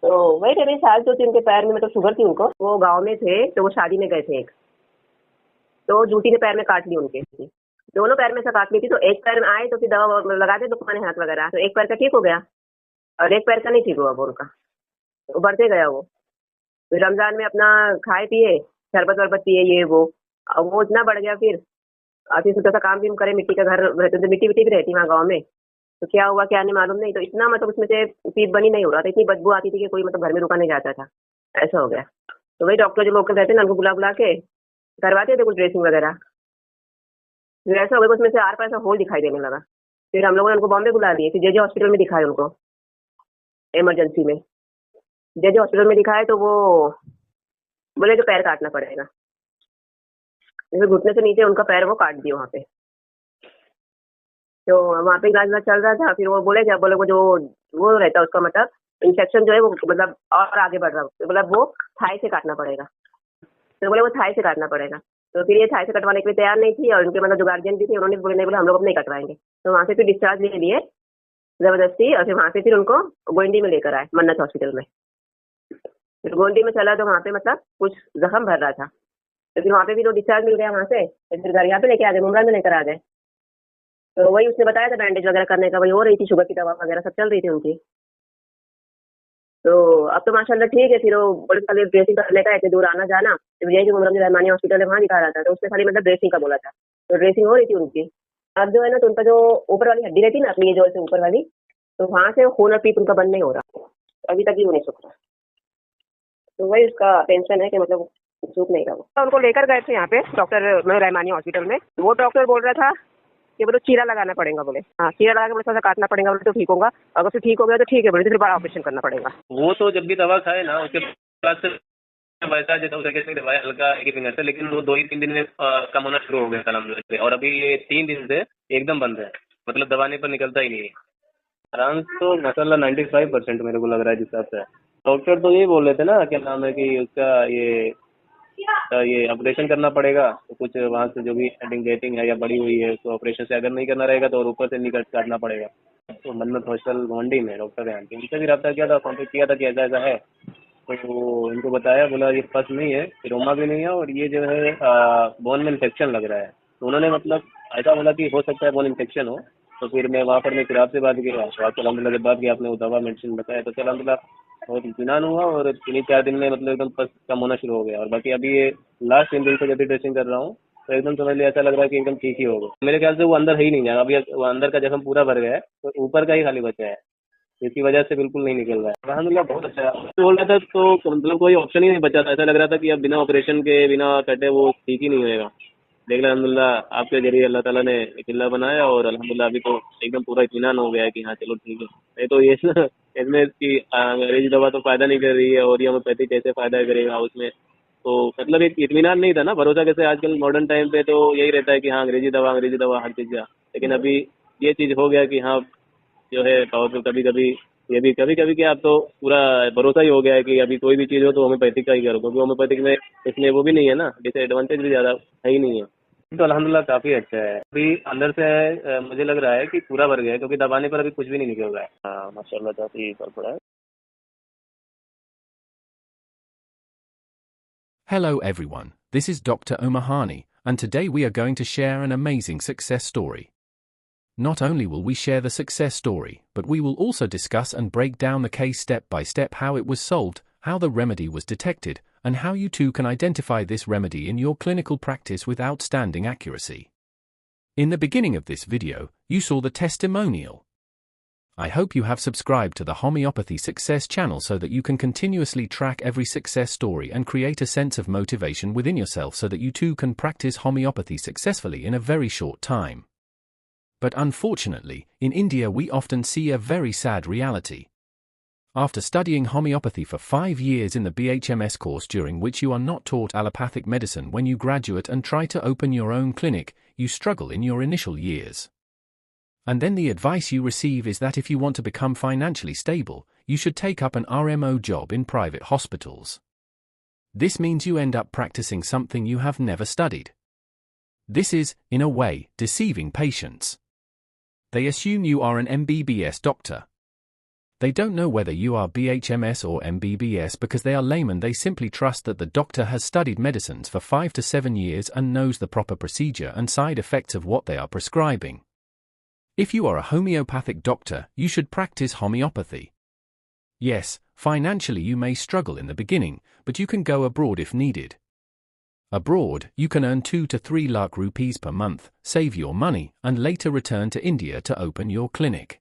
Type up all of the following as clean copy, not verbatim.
तो वही थे, मेरी सास जो थी उनके पैर में मतलब शुगर थी उनको, वो गाँव में थे तो वो शादी में गए थे एक, तो जूती ने पैर में काट ली उनके, दोनों पैर में से काट ली थी, तो एक पैर में आए तो फिर दवा लगा दे दुकान हाथ वगैरह, तो एक पैर का ठीक हो गया और एक पैर का नहीं ठीक हुआ वो उनका, तो बढ़ते गया वो। फिर रमजान में अपना खाए पिए, शरबत वरबत पिए ये वो, अब वो इतना बढ़ गया फिर सोचा था काम भी करे, मिट्टी का घर रहते तो मिट्टी विट्टी भी रहती वहाँ गाँव में, तो क्या हुआ क्या नहीं मालूम नहीं, तो इतना मतलब उसमें से पीप बनी नहीं हो रहा था, इतनी बदबू आती थी कि कोई मतलब घर में रुका नहीं जाता था, ऐसा हो गया। तो वही डॉक्टर जो लोकल रहते ना उनको बुला बुला के करवाते थे कुछ ड्रेसिंग वगैरह, फिर ऐसा हो गया कि उसमें से आर पार ऐसा होल दिखाई देने लगा। फिर हम लोगों ने उनको बॉम्बे बुला दिए, फिर जे हॉस्पिटल में दिखाया उनको, इमरजेंसी में जे हॉस्पिटल में दिखाए, तो वो बोले कि पैर काटना पड़ेगा, फिर घुटने से नीचे उनका पैर वो काट दिया वहाँ पे। तो वहाँ पे इलाज विलाज चल रहा था, फिर वो बोले क्या बोले, वो जो वो रहता है उसका मतलब इन्फेक्शन जो है वो मतलब और आगे बढ़ रहा है, मतलब वो थाई से काटना पड़ेगा, तो बोले वो थाई से काटना पड़ेगा। तो फिर ये थाई से कटवाने के लिए तैयार नहीं थी, और उनके मतलब जो गार्जियन भी थे उन्होंने बोले नहीं, बोले हम लोग अब नहीं कटवाएंगे, तो वहाँ से फिर डिस्चार्ज ले लिए जबरदस्ती, और फिर वहाँ से फिर उनको गोंडी में लेकर आए, मन्नत हॉस्पिटल में। फिर गोंडी में चला तो वहाँ पे मतलब कुछ जख्म भर रहा था, तो फिर वहाँ पे भी तो डिस्चार्ज मिल गया वहाँ से, तो फिर घर यहाँ पे लेके आ गए, मुमरा में लेकर आ गए। तो वही उसने बताया था बैंडेज वगैरह करने का, वही हो रही थी, शुगर की दवा वगैरह सब चल रही थी उनकी। तो अब तो माशाल्लाह ठीक है, फिर वो बड़े खाली ड्रेसिंग करने का, इतने दूर आना जाना, तो यही जो मुमरा में रहमानी हॉस्पिटल है वहाँ दिखा रहा था, तो उसने खाली मतलब ड्रेसिंग का बोला था, तो ड्रेसिंग हो रही थी उनकी। अब जो है ना, तो उनका जो ऊपर वाली हड्डी रहती है ना अपनी, ये जो है ऊपर वाली, तो वहाँ से खून और पीप उनका बंद नहीं हो रहा, अभी तक भी वो नहीं सूख रहा, तो वही उसका टेंशन है कि मतलब सूख नहीं रहा वो। तो उनको लेकर गए थे यहाँ पे डॉक्टर रहमानी हॉस्पिटल में, वो डॉक्टर बोल रहा था कि बोले चीरा लगाना पड़ेगा, बोले हाँ चीरा लगा के बोले थोड़ा सा काटना पड़ेगा, बोले तो ठीक होगा, अगर फिर ठीक हो गया तो ठीक है, बोले तो फिर बड़ा ऑपरेशन करना पड़ेगा। वो तो जब भी दवा खाए ना उसके बाद से वैसा जैसा उस तरीके से दवाई हल्का एक ही फिंगर से, लेकिन वो 2 ही 3 दिन में कम होना शुरू हो गया था अलहमदुलिल्लाह से, और अभी ये 3 दिन से एकदम बंद है, मतलब दवाने पर निकलता ही नहीं है। आराम तो माशाल्लाह 95% मेरे को लग रहा है जिस हिसाब से। डॉक्टर तो यही बोल रहे थे ना, क्या नाम है कि उसका ये ऑपरेशन करना पड़ेगा, तो कुछ वहाँ से जो भी हेडिंग गेटिंग है या बड़ी हुई है उसको ऑपरेशन से अगर नहीं करना रहेगा तो और ऊपर से निकल काटना पड़ेगा। तो मन्नत हॉस्टल गोंडी में डॉक्टर यहाँ पे, उनसे भी रब्ता किया था, कॉन्टेक्ट किया था कि ऐसा ऐसा है, तो इनको बताया, बोला ये फर्स्ट नहीं है, रोमा भी नहीं है, और ये जो है बोन में इन्फेक्शन लग रहा है। तो उन्होंने मतलब ऐसा बोला कि हो सकता है बोन इन्फेक्शन हो। तो फिर मैं वहाँ पर मैं फिर आपसे बात किया, तो आपसे अलहमदिल्ला जब बात की आपने वो दवा मेडिसिन बताया, तो अलहमदिल्ला बहुत इत्मीनान हुआ, और 3 4 दिन में मतलब एकदम पस कम होना शुरू हो गया। और बाकी अभी ये लास्ट 3 दिन से जब भी ड्रेसिंग कर रहा हूँ तो एकदम समझ लिया, ऐसा लग रहा है कि एकदम ठीक ही होगा। मेरे ख्याल से वो अंदर है ही नहीं जाएगा अभी, वो अंदर का जख्म पूरा भर गया है, तो ऊपर का ही खाली बचा है, इसी वजह से बिल्कुल नहीं निकल रहा है। अलहमदिल्ला बहुत अच्छा है। तो बोल रहा था तो मतलब कोई ऑप्शन ही नहीं बचा था, ऐसा लग रहा था कि अब बिना ऑपरेशन के बिना कटे वो ठीक ही नहीं होएगा। देख लो अल्हम्दुलिल्लाह आपके जरिए अल्लाह ताला ने एक किला बनाया, और अल्हम्दुलिल्लाह अभी तो एकदम पूरा इत्मीनान हो गया है कि हाँ चलो ठीक है। नहीं तो ये ना इसमें कि अंग्रेजी दवा तो फायदा नहीं कर रही है, और ये होम्योपैथी कैसे फायदा करेगा उसमें, तो मतलब एक इत्मीनान नहीं था ना, भरोसा कैसे आजकल मॉडर्न टाइम पे तो यही रहता है कि हाँ अंग्रेजी दवा हर चीज़ का। लेकिन अभी ये चीज़ हो गया कि हाँ जो है पावरफुल, कभी कभी ये भी कभी कभी क्या, अब तो पूरा भरोसा ही हो गया है कि अभी कोई भी चीज़ हो तो होम्योपैथिक का ही करो, क्योंकि होम्योपैथिक में इसमें वो भी नहीं है ना, डिसएडवांटेज भी ज़्यादा है ही नहीं है। तो अल्हम्दुलिल्लाह काफ़ी अच्छा है, अभी अंदर से मुझे लग रहा है कि पूरा भर गया है, क्योंकि दबाने पर अभी कुछ भी नहीं निकल रहा है। हाँ माशाल्लाह काफ़ी फर्क पड़ा है। Hello everyone, this is Dr. Omahani, and today we are going to share an amazing success story. Not only will we share the success story, but we will also discuss and break down the case step by step, how it was solved, how the remedy was detected, and how you too can identify this remedy in your clinical practice with outstanding accuracy. In the beginning of this video, you saw the testimonial. I hope you have subscribed to the Homeopathy Success channel so that you can continuously track every success story and create a sense of motivation within yourself so that you too can practice homeopathy successfully in a very short time. But unfortunately, in India we often see a very sad reality. After studying homeopathy for 5 years in the BHMS course, during which you are not taught allopathic medicine, when you graduate and try to open your own clinic, you struggle in your initial years. And then the advice you receive is that if you want to become financially stable, you should take up an RMO job in private hospitals. This means you end up practicing something you have never studied. This is, in a way, deceiving patients. They assume you are an MBBS doctor. They don't know whether you are BHMS or MBBS because they are laymen. They simply trust that the doctor has studied medicines for 5 to 7 years and knows the proper procedure and side effects of what they are prescribing. If you are a homeopathic doctor, you should practice homeopathy. Yes, financially you may struggle in the beginning, but you can go abroad if needed. Abroad, you can earn 2 to 3 lakh rupees per month, save your money, and later return to India to open your clinic.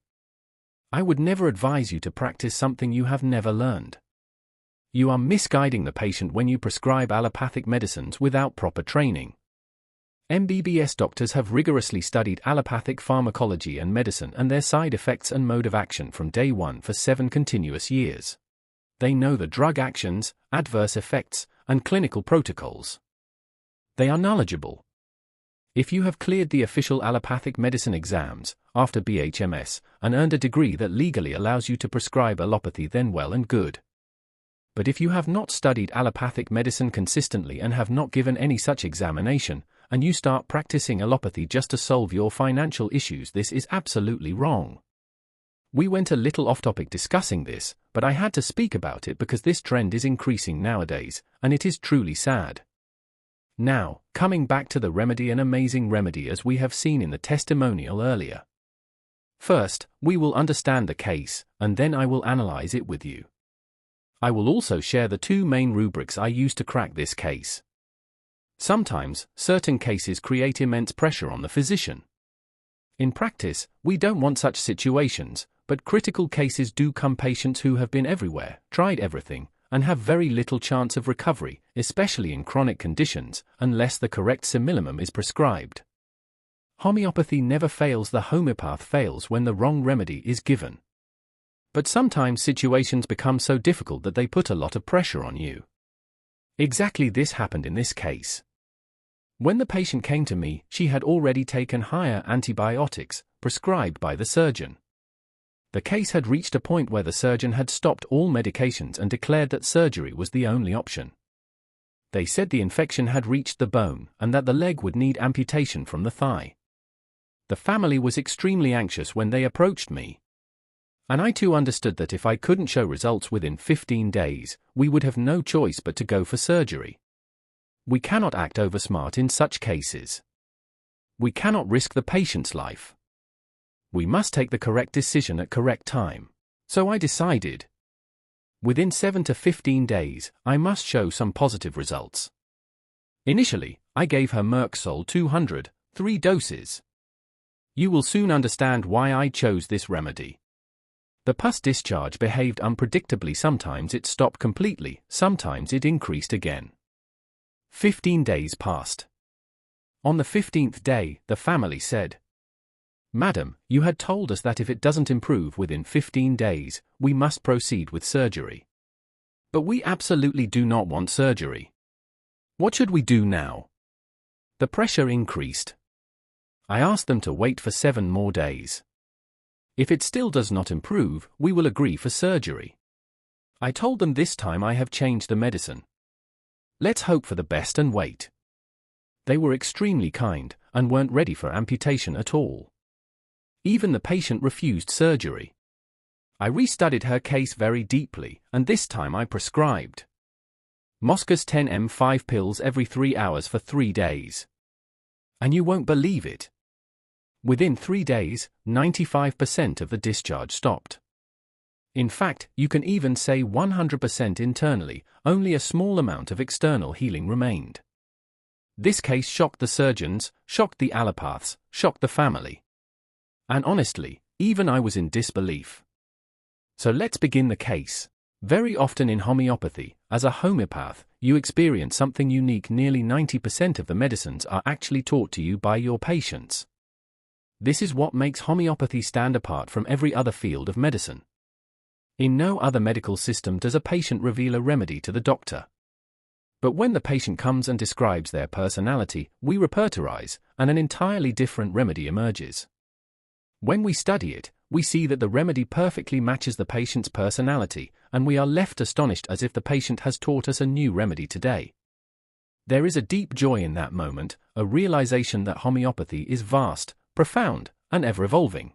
I would never advise you to practice something you have never learned. You are misguiding the patient when you prescribe allopathic medicines without proper training. MBBS doctors have rigorously studied allopathic pharmacology and medicine and their side effects and mode of action from day one for 7 continuous years. They know the drug actions, adverse effects, and clinical protocols. They are knowledgeable. If you have cleared the official allopathic medicine exams, after BHMS, and earned a degree that legally allows you to prescribe allopathy, then well and good. But if you have not studied allopathic medicine consistently and have not given any such examination, and you start practicing allopathy just to solve your financial issues, this is absolutely wrong. We went a little off topic discussing this, but I had to speak about it because this trend is increasing nowadays, and it is truly sad. Now, coming back to the remedy, an amazing remedy as we have seen in the testimonial earlier. First, we will understand the case, and then I will analyze it with you. I will also share the 2 main rubrics I use to crack this case. Sometimes, certain cases create immense pressure on the physician. In practice, we don't want such situations, but critical cases do come. Patients who have been everywhere, tried everything, and have very little chance of recovery, especially in chronic conditions, unless the correct similimum is prescribed. Homeopathy never fails. The homeopath fails when the wrong remedy is given. But sometimes situations become so difficult that they put a lot of pressure on you. Exactly this happened in this case. When the patient came to me, she had already taken higher antibiotics, prescribed by the surgeon. The case had reached a point where the surgeon had stopped all medications and declared that surgery was the only option. They said the infection had reached the bone and that the leg would need amputation from the thigh. The family was extremely anxious when they approached me. And I too understood that if I couldn't show results within 15 days, we would have no choice but to go for surgery. We cannot act oversmart in such cases. We cannot risk the patient's life. We must take the correct decision at correct time. So I decided. Within 7 to 15 days, I must show some positive results. Initially, I gave her Merxol 200, 3 doses. You will soon understand why I chose this remedy. The pus discharge behaved unpredictably. Sometimes it stopped completely, sometimes it increased again. 15 days passed. On the 15th day, the family said, "Madam, you had told us that if it doesn't improve within 15 days, we must proceed with surgery. But we absolutely do not want surgery. What should we do now?" The pressure increased. I asked them to wait for 7 more days. If it still does not improve, we will agree for surgery. I told them this time I have changed the medicine. Let's hope for the best and wait. They were extremely kind, and weren't ready for amputation at all. Even the patient refused surgery. I restudied her case very deeply, and this time I prescribed Moschus 10 5 pills every 3 hours for 3 days. And you won't believe it. Within 3 days, 95% of the discharge stopped. In fact, you can even say 100% internally, only a small amount of external healing remained. This case shocked the surgeons, shocked the allopaths, shocked the family. And honestly, even I was in disbelief. So let's begin the case. Very often in homeopathy, as a homeopath, you experience something unique. Nearly 90% of the medicines are actually taught to you by your patients. This is what makes homeopathy stand apart from every other field of medicine. In no other medical system does a patient reveal a remedy to the doctor. But when the patient comes and describes their personality, we repertorize, and an entirely different remedy emerges. When we study it, we see that the remedy perfectly matches the patient's personality, and we are left astonished as if the patient has taught us a new remedy today. There is a deep joy in that moment, a realization that homeopathy is vast, profound, and ever-evolving.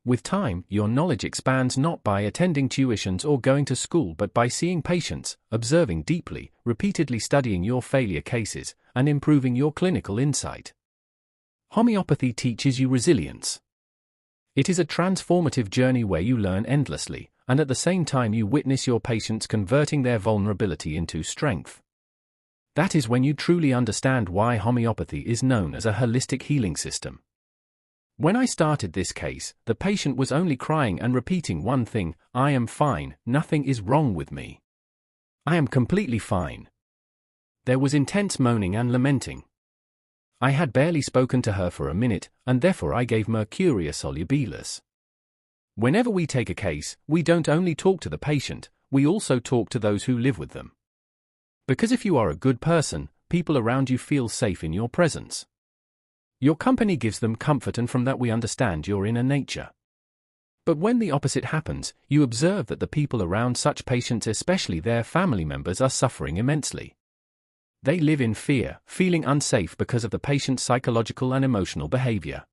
With time, your knowledge expands not by attending tuitions or going to school but by seeing patients, observing deeply, repeatedly studying your failure cases, and improving your clinical insight. Homeopathy teaches you resilience. It is a transformative journey where you learn endlessly, and at the same time you witness your patients converting their vulnerability into strength. That is when you truly understand why homeopathy is known as a holistic healing system. When I started this case, the patient was only crying and repeating one thing: "I am fine, nothing is wrong with me. I am completely fine." There was intense moaning and lamenting. I had barely spoken to her for a minute, and therefore I gave Mercuria solubilis. Whenever we take a case, we don't only talk to the patient, we also talk to those who live with them. Because if you are a good person, people around you feel safe in your presence. Your company gives them comfort, and from that we understand your inner nature. But when the opposite happens, you observe that the people around such patients, especially their family members, are suffering immensely. They live in fear, feeling unsafe because of the patient's psychological and emotional behavior.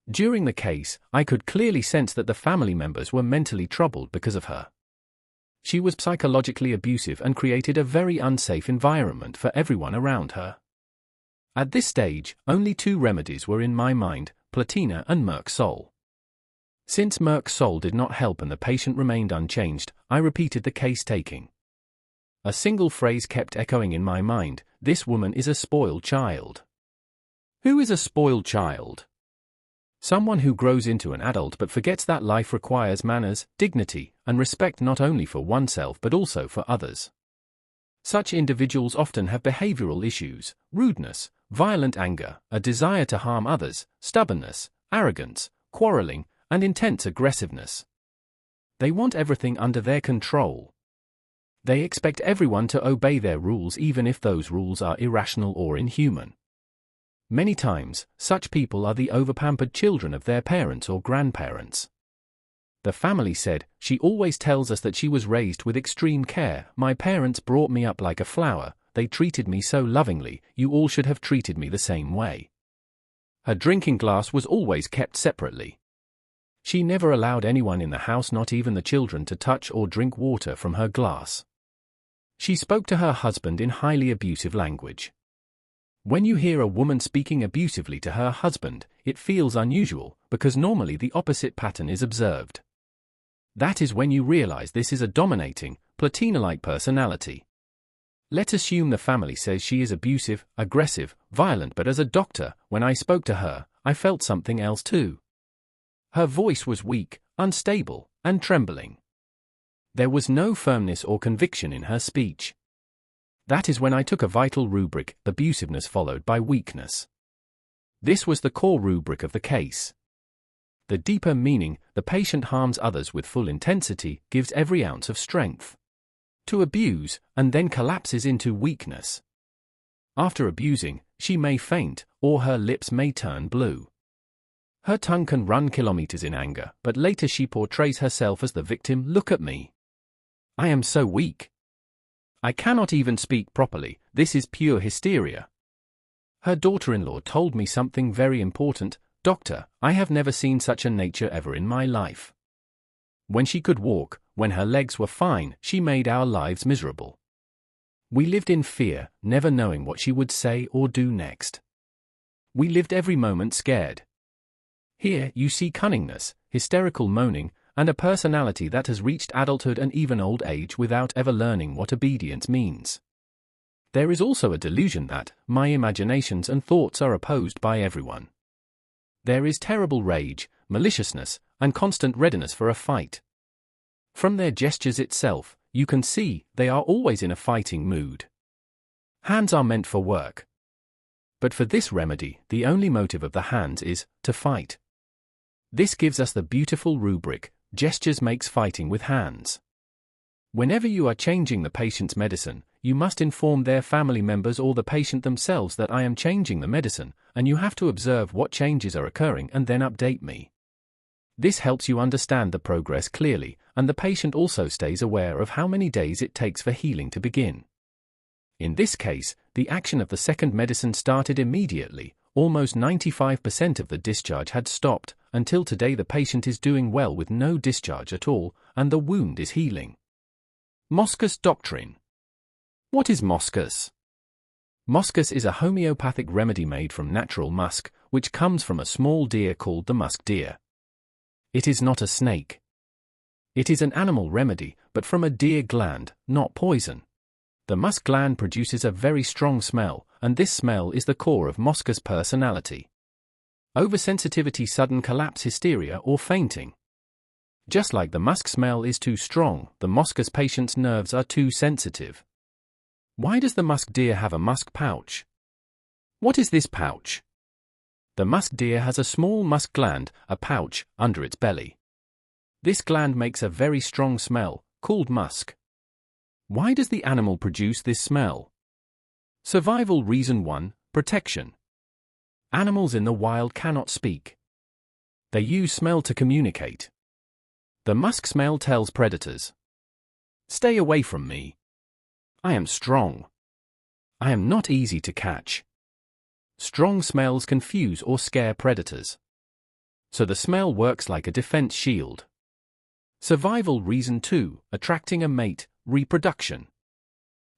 During the case, I could clearly sense that the family members were mentally troubled because of her. She was psychologically abusive and created a very unsafe environment for everyone around her. At this stage, only 2 remedies were in my mind: Platina and Merc Sol. Since Merc Sol did not help and the patient remained unchanged, I repeated the case taking. A single phrase kept echoing in my mind: this woman is a spoiled child. Who is a spoiled child? Someone who grows into an adult but forgets that life requires manners, dignity, and respect not only for oneself but also for others. Such individuals often have behavioral issues: rudeness, violent anger, a desire to harm others, stubbornness, arrogance, quarreling, and intense aggressiveness. They want everything under their control. They expect everyone to obey their rules even if those rules are irrational or inhuman. Many times, such people are the overpampered children of their parents or grandparents. The family said, "She always tells us that she was raised with extreme care. My parents brought me up like a flower, they treated me so lovingly, you all should have treated me the same way." Her drinking glass was always kept separately. She never allowed anyone in the house, not even the children, to touch or drink water from her glass. She spoke to her husband in highly abusive language. When you hear a woman speaking abusively to her husband, it feels unusual, because normally the opposite pattern is observed. That is when you realize this is a dominating, Platina-like personality. Let's assume the family says she is abusive, aggressive, violent, but as a doctor, when I spoke to her, I felt something else too. Her voice was weak, unstable, and trembling. There was no firmness or conviction in her speech. That is when I took a vital rubric: abusiveness followed by weakness. This was the core rubric of the case. The deeper meaning: the patient harms others with full intensity, gives every ounce of strength to abuse, and then collapses into weakness. After abusing, she may faint, or her lips may turn blue. Her tongue can run kilometers in anger, but later she portrays herself as the victim. "Look at me. I am so weak. I cannot even speak properly, this is pure hysteria." Her daughter-in-law told me something very important: "Doctor, I have never seen such a nature ever in my life. When she could walk, when her legs were fine, she made our lives miserable. We lived in fear, never knowing what she would say or do next. We lived every moment scared." Here you see cunningness, hysterical moaning, and a personality that has reached adulthood and even old age without ever learning what obedience means. There is also a delusion that my imaginations and thoughts are opposed by everyone. There is terrible rage, maliciousness, and constant readiness for a fight. From their gestures itself, you can see they are always in a fighting mood. Hands are meant for work. But for this remedy, the only motive of the hands is to fight. This gives us the beautiful rubric: gestures makes fighting with hands. Whenever you are changing the patient's medicine, you must inform their family members or the patient themselves that I am changing the medicine, and you have to observe what changes are occurring and then update me. This helps you understand the progress clearly, and the patient also stays aware of how many days it takes for healing to begin. In this case, the action of the second medicine started immediately. Almost 95% of the discharge had stopped, until today the patient is doing well with no discharge at all, and the wound is healing. Moschus Doctrine. What is Moschus? Moschus is a homeopathic remedy made from natural musk, which comes from a small deer called the musk deer. It is not a snake. It is an animal remedy, but from a deer gland, not poison. The musk gland produces a very strong smell, and this smell is the core of Moschus' personality. Oversensitivity, sudden collapse, hysteria, or fainting. Just like the musk smell is too strong, the Moschus patient's nerves are too sensitive. Why does the musk deer have a musk pouch? What is this pouch? The musk deer has a small musk gland, a pouch, under its belly. This gland makes a very strong smell, called musk. Why does the animal produce this smell? Survival reason 1, protection. Animals in the wild cannot speak. They use smell to communicate. The musk smell tells predators, "Stay away from me. I am strong. I am not easy to catch." Strong smells confuse or scare predators. So the smell works like a defense shield. Survival reason 2, attracting a mate, reproduction.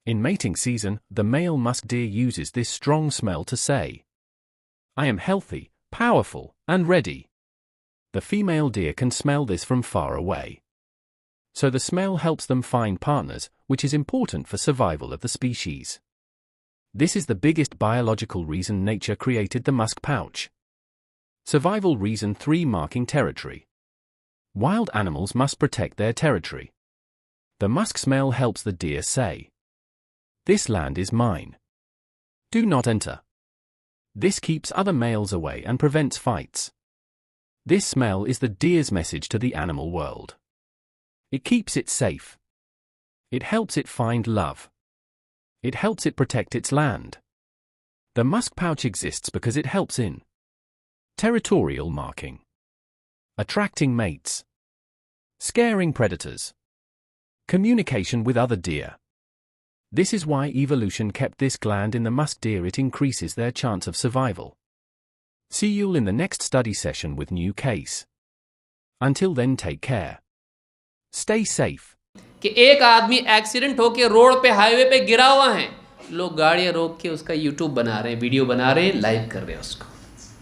In mating season, the male musk deer uses this strong smell to say, "I am healthy, powerful, and ready." The female deer can smell this from far away. So the smell helps them find partners, which is important for survival of the species. This is the biggest biological reason nature created the musk pouch. Survival reason 3, marking territory. Wild animals must protect their territory. The musk smell helps the deer say, "This land is mine. Do not enter." This keeps other males away and prevents fights. This smell is the deer's message to the animal world. It keeps it safe. It helps it find love. It helps it protect its land. The musk pouch exists because it helps in territorial marking, attracting mates, scaring predators, communication with other deer. This is why evolution kept this gland in the musk deer. It increases their chance of survival. See you in the next study session with new case. Until then, take care. Stay safe. कि एक आदमी accident होके road पे, highway पे गिरा हुआ है, लोग गाड़ियां रोक के उसका यूट्यूब बना रहे हैं, वीडियो बना रहे हैं, लाइव कर रहे हैं उसको।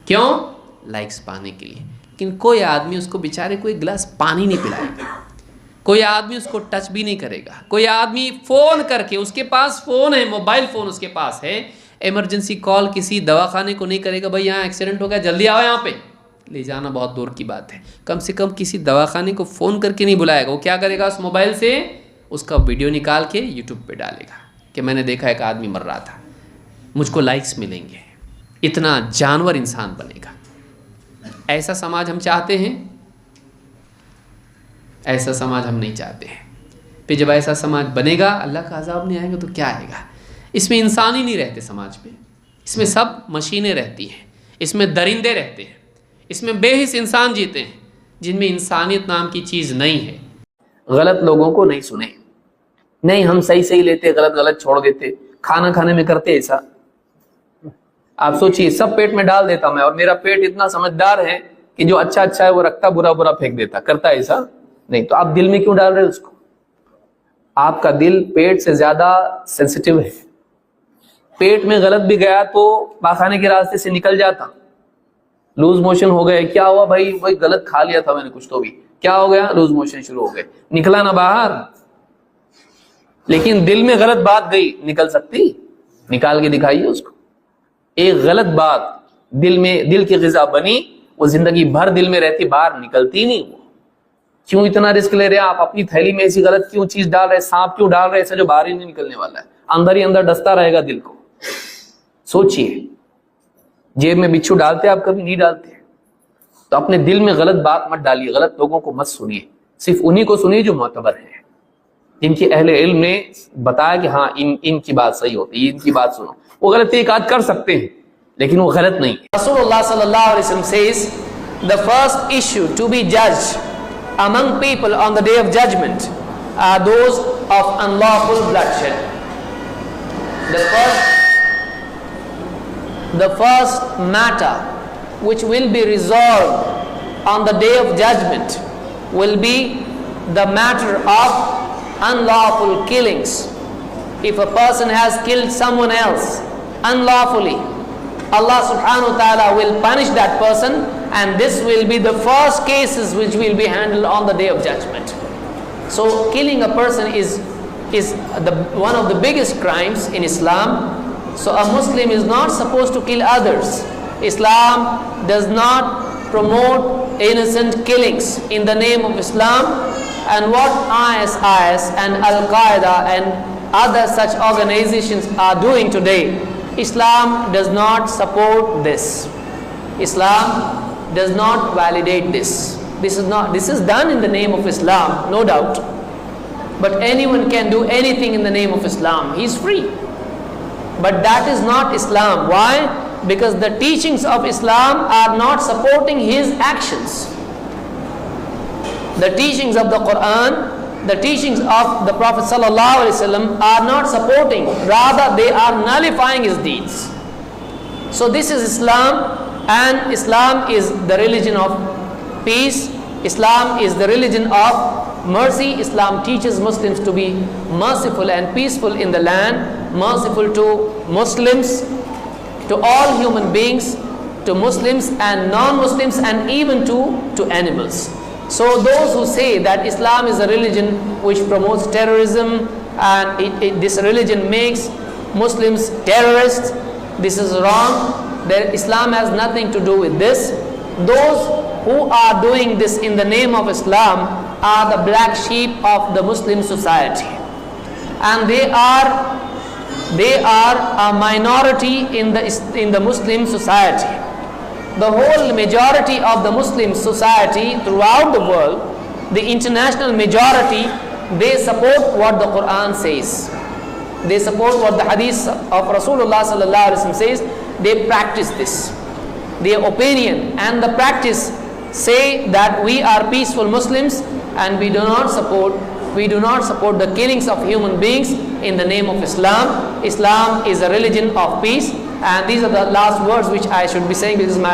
क्यों? लाइक्स पाने के लिए। लेकिन कोई आदमी उसको बेचारे कोई गिलास पानी नहीं पिलाएगा, कोई आदमी उसको टच भी नहीं करेगा, कोई आदमी फ़ोन करके, उसके पास फ़ोन है, मोबाइल फ़ोन उसके पास है, इमरजेंसी कॉल किसी दवाखाने को नहीं करेगा, भाई यहाँ एक्सीडेंट हो गया, जल्दी आओ यहाँ पे। ले जाना बहुत दूर की बात है, कम से कम किसी दवाखाने को फ़ोन करके नहीं बुलाएगा। वो क्या करेगा? उस मोबाइल से उसका वीडियो निकाल के यूट्यूब पे डालेगा कि मैंने देखा एक आदमी मर रहा था, मुझको लाइक्स मिलेंगे। इतना जानवर इंसान बनेगा। ऐसा समाज हम चाहते हैं? ऐसा समाज हम नहीं चाहते हैं। फिर जब ऐसा समाज बनेगा, अल्लाह का अज़ाब नहीं आएगा तो क्या आएगा? इसमें इंसान ही नहीं रहते समाज में, इसमें सब मशीनें रहती हैं, इसमें दरिंदे रहते हैं, इसमें बेहिस इंसान जीते हैं जिनमें इंसानियत नाम की चीज़ नहीं है। गलत लोगों को नहीं सुने, नहीं हम सही सही लेते, गलत गलत छोड़ देते, खाना खाने में करते ऐसा। आप सोचिए, सब पेट में डाल देता मैं, और मेरा पेट इतना समझदार है कि जो अच्छा अच्छा है वो रखता, बुरा बुरा फेंक देता, करता ऐसा नहीं। तो आप दिल में क्यों डाल रहे हो उसको? आपका दिल पेट से ज्यादा सेंसिटिव है। पेट में गलत भी गया तो पाखाने के रास्ते से निकल जाता। लूज मोशन हो गए, क्या हुआ भाई? वही गलत खा लिया था मैंने कुछ, तो भी क्या हो गया? लूज मोशन शुरू हो गए, निकला ना बाहर। लेकिन दिल में गलत बात गई, निकल सकती? निकाल के दिखाइए उसको। एक गलत बात दिल में, दिल की ग़िज़ा बनी, वो जिंदगी भर दिल में रहती, बाहर निकलती नहीं। वो क्यों इतना रिस्क ले रहे हैं आप? अपनी थैली में ऐसी गलत क्यों चीज डाल रहे हैं? सांप क्यों डाल रहे हैं ऐसा जो बाहर ही नहीं निकलने वाला है, अंदर ही अंदर डसता रहेगा दिल को? सोचिए, जेब में बिच्छू डालते आप कभी? नहीं डालते। तो अपने दिल में गलत बात मत डालिए, गलत लोगों को मत सुनिए, सिर्फ उन्हीं को सुनिए जो मोतबर है, जिनकी अहले इल्म ने बताया कि हाँ इनकी बात सही होती है, इनकी बात सुनो। वो गलती एक आध कर सकते हैं लेकिन वो गलत नहीं है। रसूलुल्लाह सल्लल्लाहु अलैहि वसल्लम says the first issue to be judged among people on the day of judgment are those of unlawful bloodshed. The first matter which will be resolved on the day of judgment will be the matter of unlawful killings. If a person has killed someone else unlawfully, Allah subhanahu wa ta'ala will punish that person, and this will be the first cases which will be handled on the day of judgment. So killing a person is one of the biggest crimes in Islam. So a Muslim is not supposed to kill others. Islam does not promote innocent killings in the name of Islam. And what ISIS and Al-Qaeda and other such organizations are doing today, Islam does not support this. Islam does not validate this. This is done in the name of Islam, no doubt. But anyone can do anything in the name of Islam. He is free. But that is not Islam. Why? Because the teachings of Islam are not supporting his actions. The teachings of the Quran, the teachings of the Prophet ﷺ are not supporting, rather they are nullifying his deeds. So this is Islam, and Islam is the religion of peace. Islam is the religion of mercy. Islam teaches Muslims to be merciful and peaceful in the land, merciful to Muslims, to all human beings, to Muslims and non-Muslims, and even to animals. So those who say that Islam is a religion which promotes terrorism and this religion makes Muslims terrorists, this is wrong. Islam has nothing to do with this. Those who are doing this in the name of Islam are the black sheep of the Muslim society, and they are a minority in the Muslim society. The whole majority of the Muslim society throughout the world, the international majority, they support what the Quran says. They support what the hadith of Rasulullah sallallahu alaihi wasallam says. They practice this. Their opinion and the practice say that we are peaceful Muslims, and we do not support the killings of human beings in the name of Islam. Islam is a religion of peace, and these are the last words which I should be saying because my